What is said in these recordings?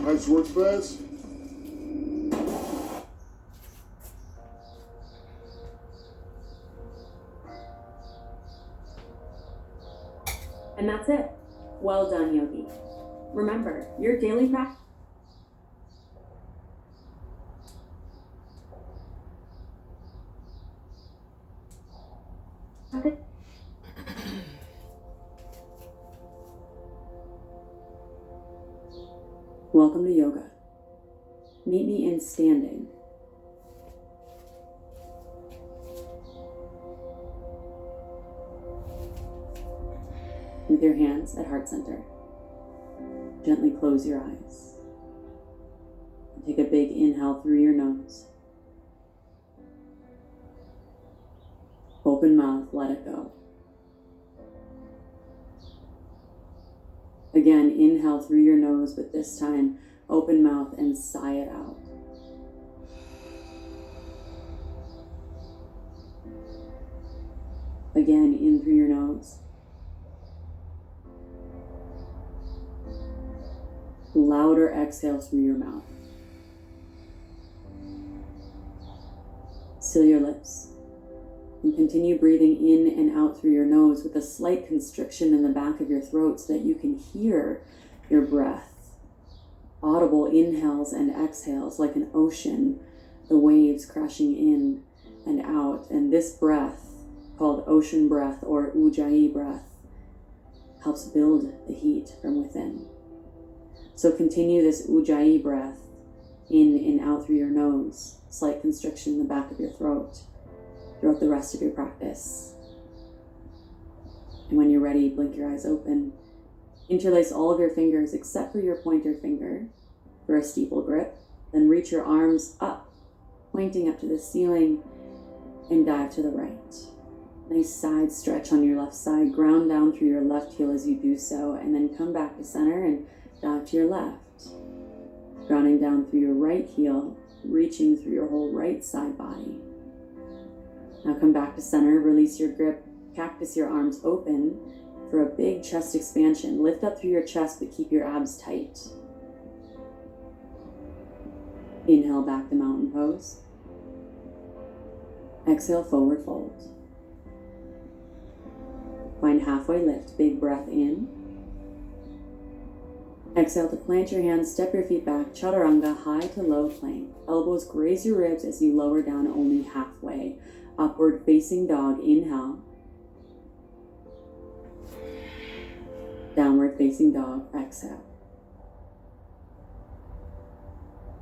Ice works best. And that's it. Well done, Yogi. Remember, your daily practice. Welcome to yoga. Meet me in standing. With your hands at heart center. Gently close your eyes. Take a big inhale through your nose. Open mouth, let it go. Again, inhale through your nose, but this time, open mouth and sigh it out. Again, in through your nose. Louder exhale through your mouth. Seal your lips. And continue breathing in and out through your nose with a slight constriction in the back of your throat so that you can hear your breath. Audible inhales and exhales like an ocean, the waves crashing in and out. And this breath, called ocean breath or Ujjayi breath, helps build the heat from within. So continue this Ujjayi breath in and out through your nose, slight constriction in the back of your throat, throughout the rest of your practice. And when you're ready, blink your eyes open. Interlace all of your fingers except for your pointer finger for a steeple grip. Then reach your arms up, pointing up to the ceiling, and dive to the right. Nice side stretch on your left side. Ground down through your left heel as you do so, and then come back to center and dive to your left. Grounding down through your right heel, reaching through your whole right side body. Now come back to center, release your grip, cactus your arms open for a big chest expansion. Lift up through your chest, but keep your abs tight. Inhale back to mountain pose. Exhale, forward fold. Find halfway lift, big breath in. Exhale to plant your hands, step your feet back, chaturanga, high to low plank. Elbows graze your ribs as you lower down only halfway. Upward facing dog, inhale. Downward facing dog, exhale.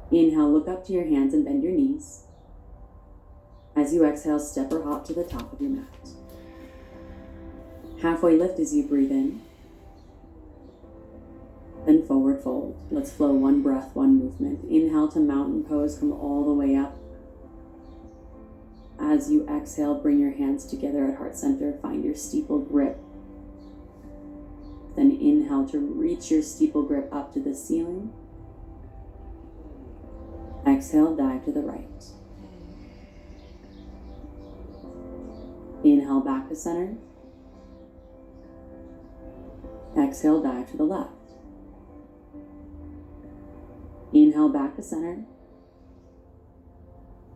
Inhale, look up to your hands and bend your knees. As you exhale, step or hop to the top of your mat. Halfway lift as you breathe in. Then forward fold. Let's flow one breath, one movement. Inhale to mountain pose, come all the way up. As you exhale, bring your hands together at heart center, find your steeple grip. Then inhale to reach your steeple grip up to the ceiling. Exhale, dive to the right. Inhale back to center. Exhale, dive to the left. Inhale back to center.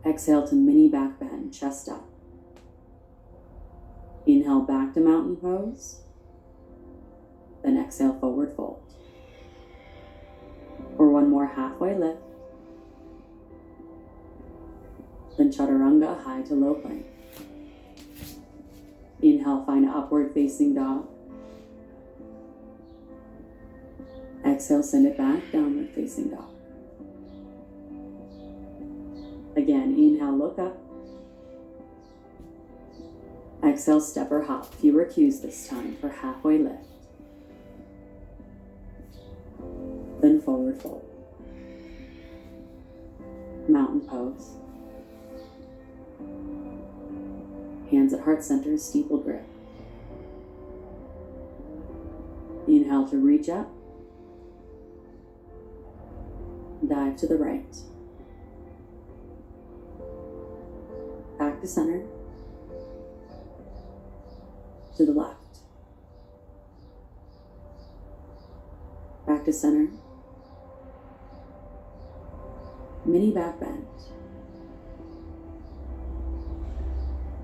Exhale to mini back bend, chest up. Inhale back to mountain pose. Then exhale, forward fold. Or one more halfway lift. Then chaturanga, high to low plank. Inhale, find upward facing dog. Exhale, send it back, downward facing dog. Again, inhale, look up. Exhale, step or hop. Fewer cues this time for halfway lift. Then forward fold. Mountain pose. Hands at heart center, steeple grip. Inhale to reach up. Dive to the right. Back to center. To the left. Back to center. Mini back bend.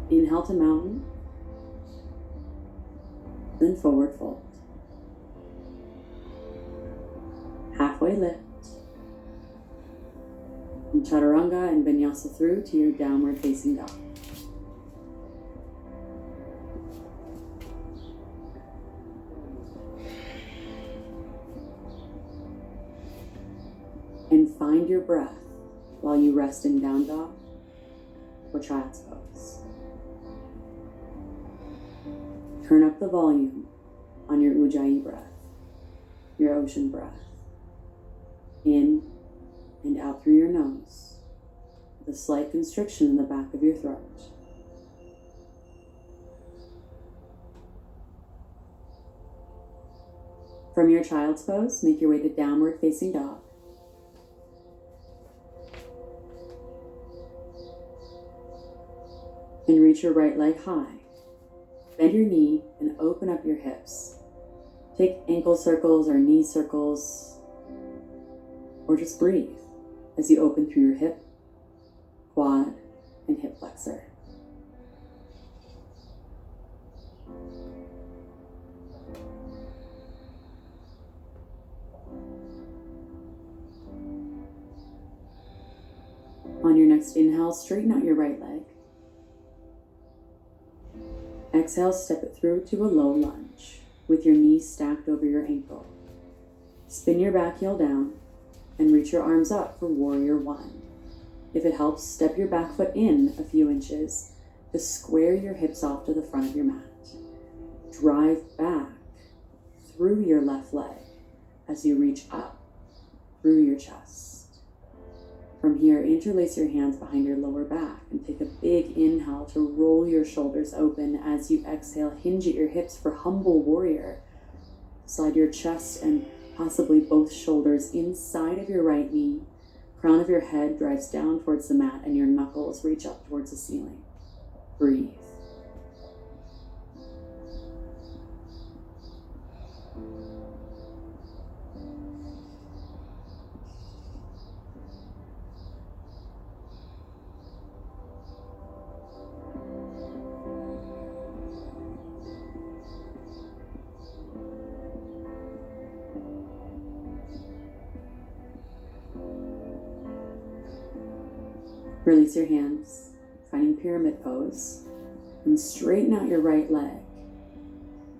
Inhale to mountain, then forward fold. Halfway lift. And chaturanga and vinyasa through to your downward facing dog. And find your breath while you rest in down dog or child's pose. Turn up the volume on your Ujjayi breath, your ocean breath. In and out through your nose, with a slight constriction in the back of your throat. From your child's pose, make your way to downward facing dog. And reach your right leg high. Bend your knee and open up your hips. Take ankle circles or knee circles, or just breathe as you open through your hip, quad, and hip flexor. On your next inhale, straighten out your right leg. Exhale, step it through to a low lunge with your knees stacked over your ankle. Spin your back heel down and reach your arms up for warrior one. If it helps, step your back foot in a few inches to square your hips off to the front of your mat. Drive back through your left leg as you reach up through your chest. From here, interlace your hands behind your lower back and take a big inhale to roll your shoulders open. As you exhale, hinge at your hips for humble warrior. Slide your chest and possibly both shoulders inside of your right knee. Crown of your head drives down towards the mat and your knuckles reach up towards the ceiling. Breathe. Release your hands, finding pyramid pose, and straighten out your right leg.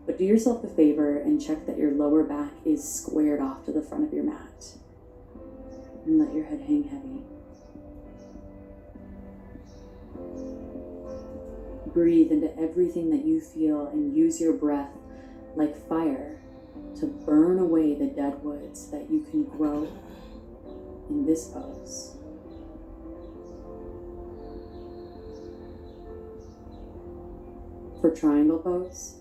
But do yourself a favor and check that your lower back is squared off to the front of your mat. And let your head hang heavy. Breathe into everything that you feel and use your breath like fire to burn away the dead wood so that you can grow in this pose. For triangle pose,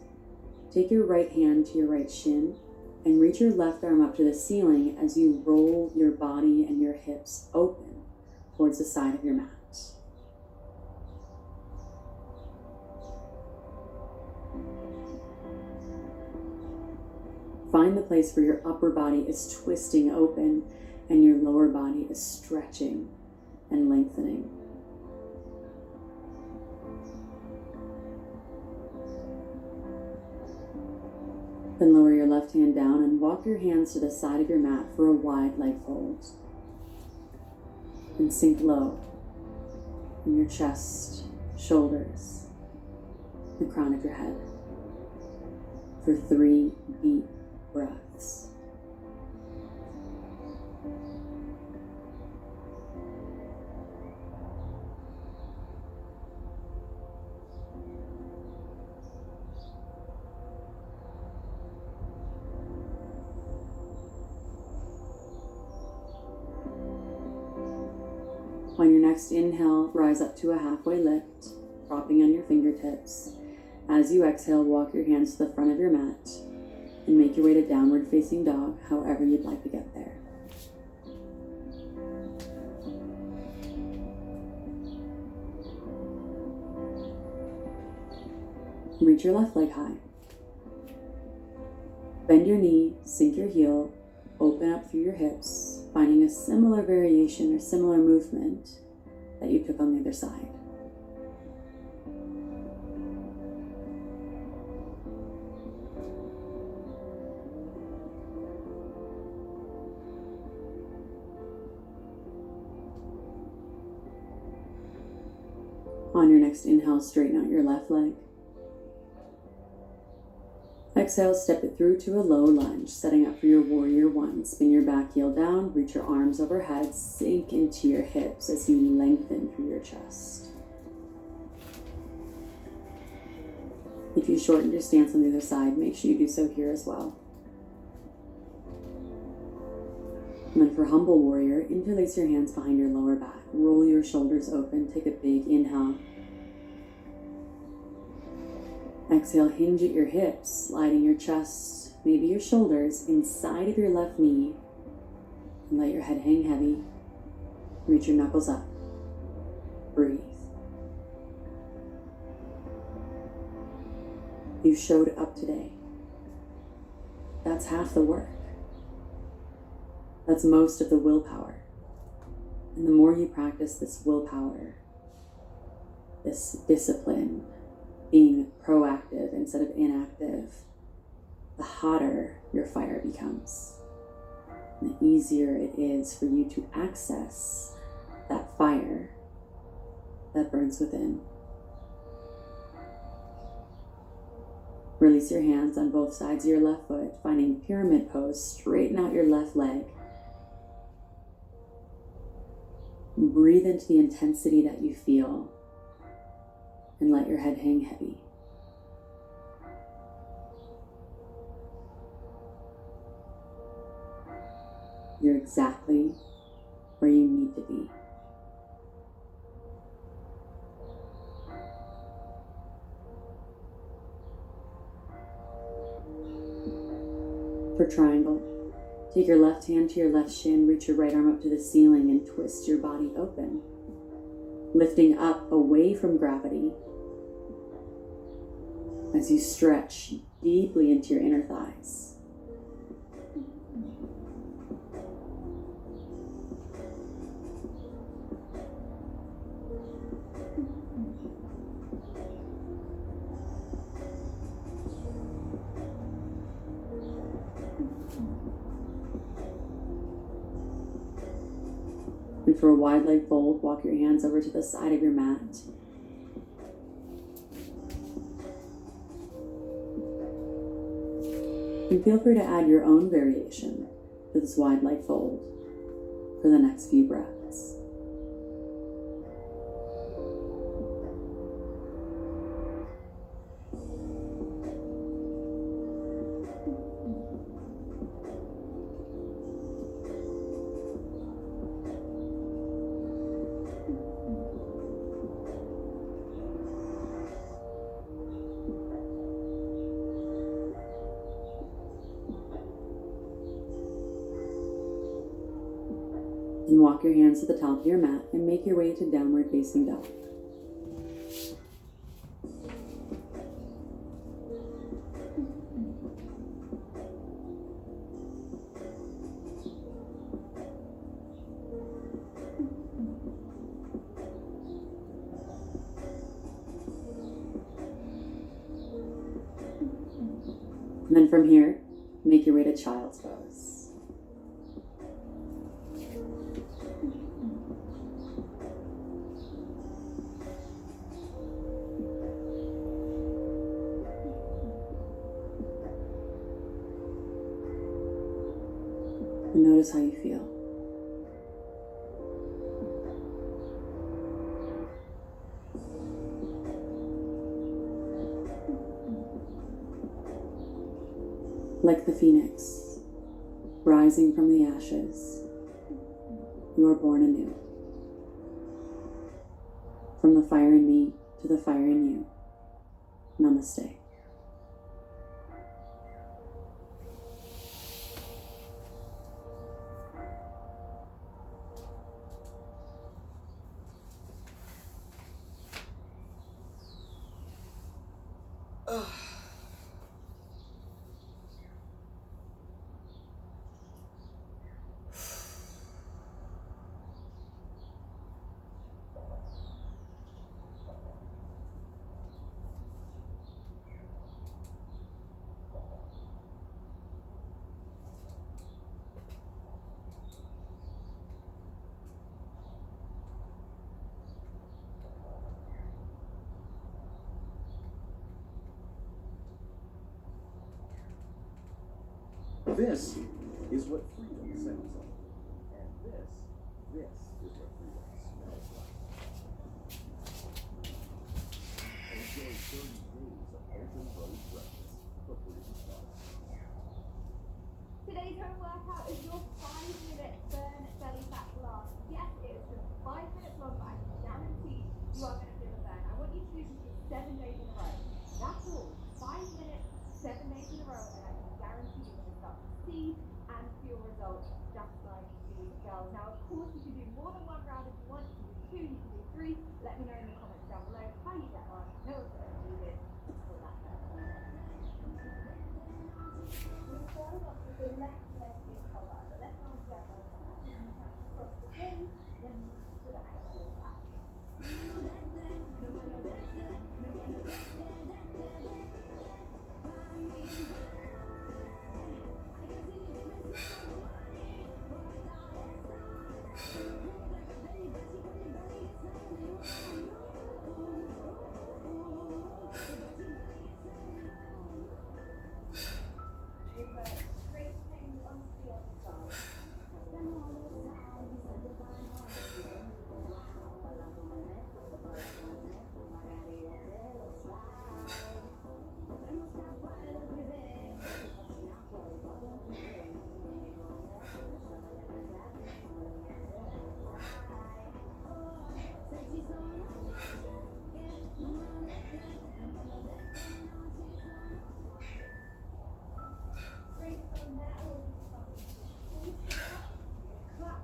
take your right hand to your right shin and reach your left arm up to the ceiling as you roll your body and your hips open towards the side of your mat. Find the place where your upper body is twisting open and your lower body is stretching and lengthening. Then lower your left hand down and walk your hands to the side of your mat for a wide leg fold. And sink low in your chest, shoulders, the crown of your head for 3 deep breaths. On your next inhale, rise up to a halfway lift, dropping on your fingertips. As you exhale, walk your hands to the front of your mat and make your way to downward facing dog, however you'd like to get there. Reach your left leg high. Bend your knee, sink your heel, open up through your hips. finding a similar variation or similar movement that you took on the other side. On your next inhale, straighten out your left leg. Exhale, step it through to a low lunge, setting up for your warrior one. Spin your back heel down, reach your arms overhead, sink into your hips as you lengthen through your chest. If you shortened your stance on the other side, make sure you do so here as well. And then for humble warrior, interlace your hands behind your lower back. Roll your shoulders open, take a big inhale. Exhale, hinge at your hips, sliding your chest, maybe your shoulders, inside of your left knee. And let your head hang heavy. Reach your knuckles up. Breathe. You showed up today. That's half the work. That's most of the willpower. And the more you practice this willpower, this discipline, being proactive instead of inactive, the hotter your fire becomes. And the easier it is for you to access that fire that burns within. Release your hands on both sides of your left foot, finding pyramid pose. Straighten out your left leg. Breathe into the intensity that you feel and let your head hang heavy. You're exactly where you need to be. For triangle, take your left hand to your left shin, reach your right arm up to the ceiling and twist your body open, lifting up away from gravity as you stretch deeply into your inner thighs. And for a wide leg fold, walk your hands over to the side of your mat. And feel free to add your own variation to this wide leg fold for the next few breaths. And walk your hands to the top of your mat and make your way to downward facing dog. And then from here, make your way to child's pose. And notice how you feel. Like the phoenix, rising from the ashes, you are born anew. From the fire in me to the fire in you. Namaste. This is what freedom sounds like. And this is what freedom smells like. Enjoy 30 days of Open Road breakfast before you start. Today's home workout is your 5-minute burn belly fat blast. Yes, it is just 5 minutes long, but I can guarantee you are going to feel a burn. I want you to do this for 7 days in a row. That's all. 5 minutes, 7 days in a row, and I can guarantee you're going to start to see and feel results just like these girls. Now, of course, you can do more than one round if you want. You can do 2, you can do 3. Let me know in the comments down below how you get on. No one's going to do this for that person. We start off with the left leg is covered. The left arm grab on the across the ring, then to the ankle back. Straight hands on the other side. Straight from there, clap,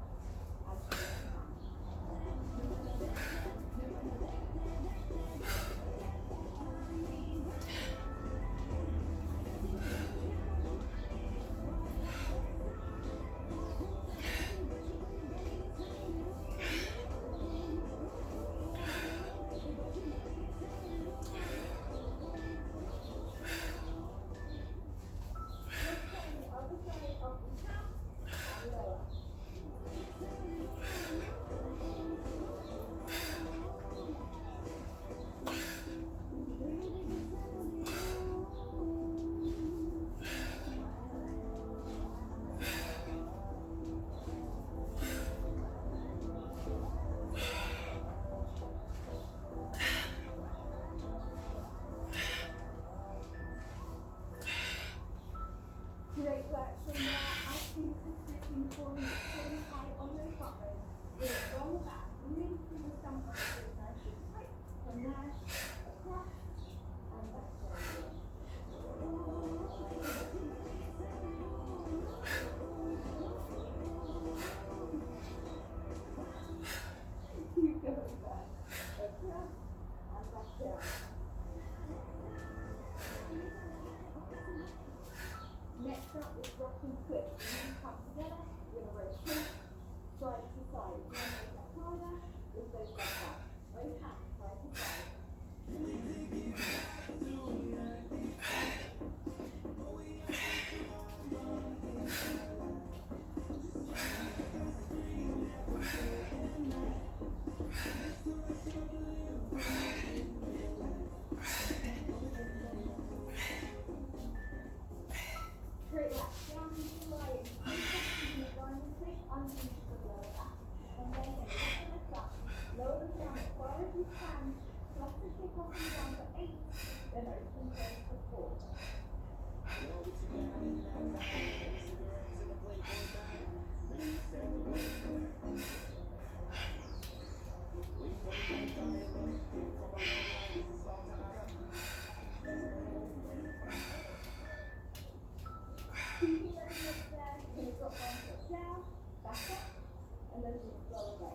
and the other side of the top and lower. Great work from there. I think consistent for you really high on those buttons. With roll back, really through the stump of the business. Right from there, across and back down. Keep going back. Across and back down. Next up is rocking quick. You come together, you're going to rotate side to side. You want to make that harder, lift those legs back. Both hands side to side. Straight back, down into the line. Keep the diamond shape underneath the lower back. And then lift up. Lower them down as far as you can. Flush the hip off and down for 8. Then open those for 4. Keep your legs up there. You're going to drop one foot down, back up, and then just roll away.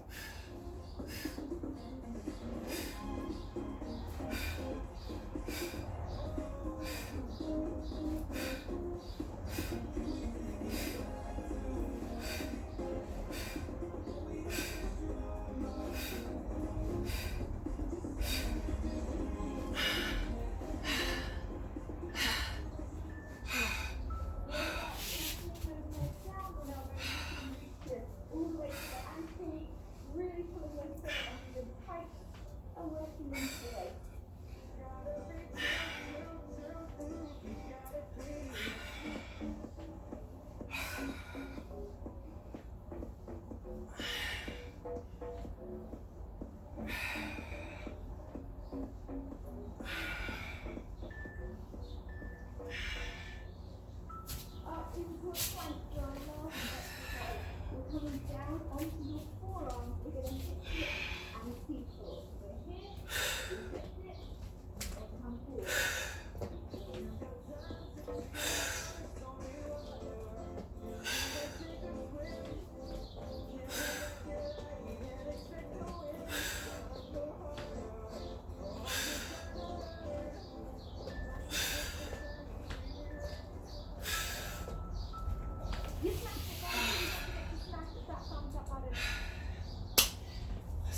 All the way to the ankle, really pulling those feet under the tight and working into the leg.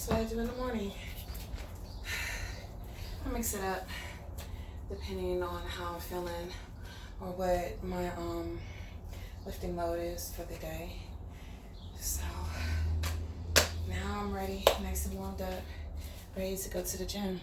That's what I do in the morning. I mix it up depending on how I'm feeling or what my lifting load is for the day. So now I'm ready, nice and warmed up, ready to go to the gym.